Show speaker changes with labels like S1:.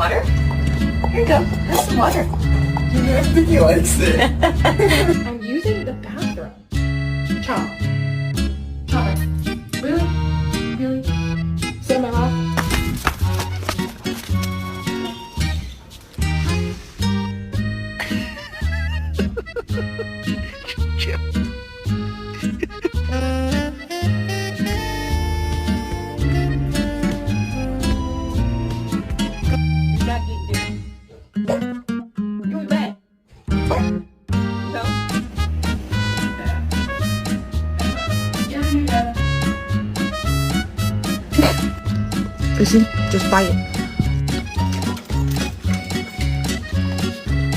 S1: water? Here you go. Have some water.
S2: I think he likes it.
S1: I'm using the bathroom. Chop. Chop it. Really? Really? Sit in my lap? You're not getting this. You in bed. No?
S3: Listen, just buy it.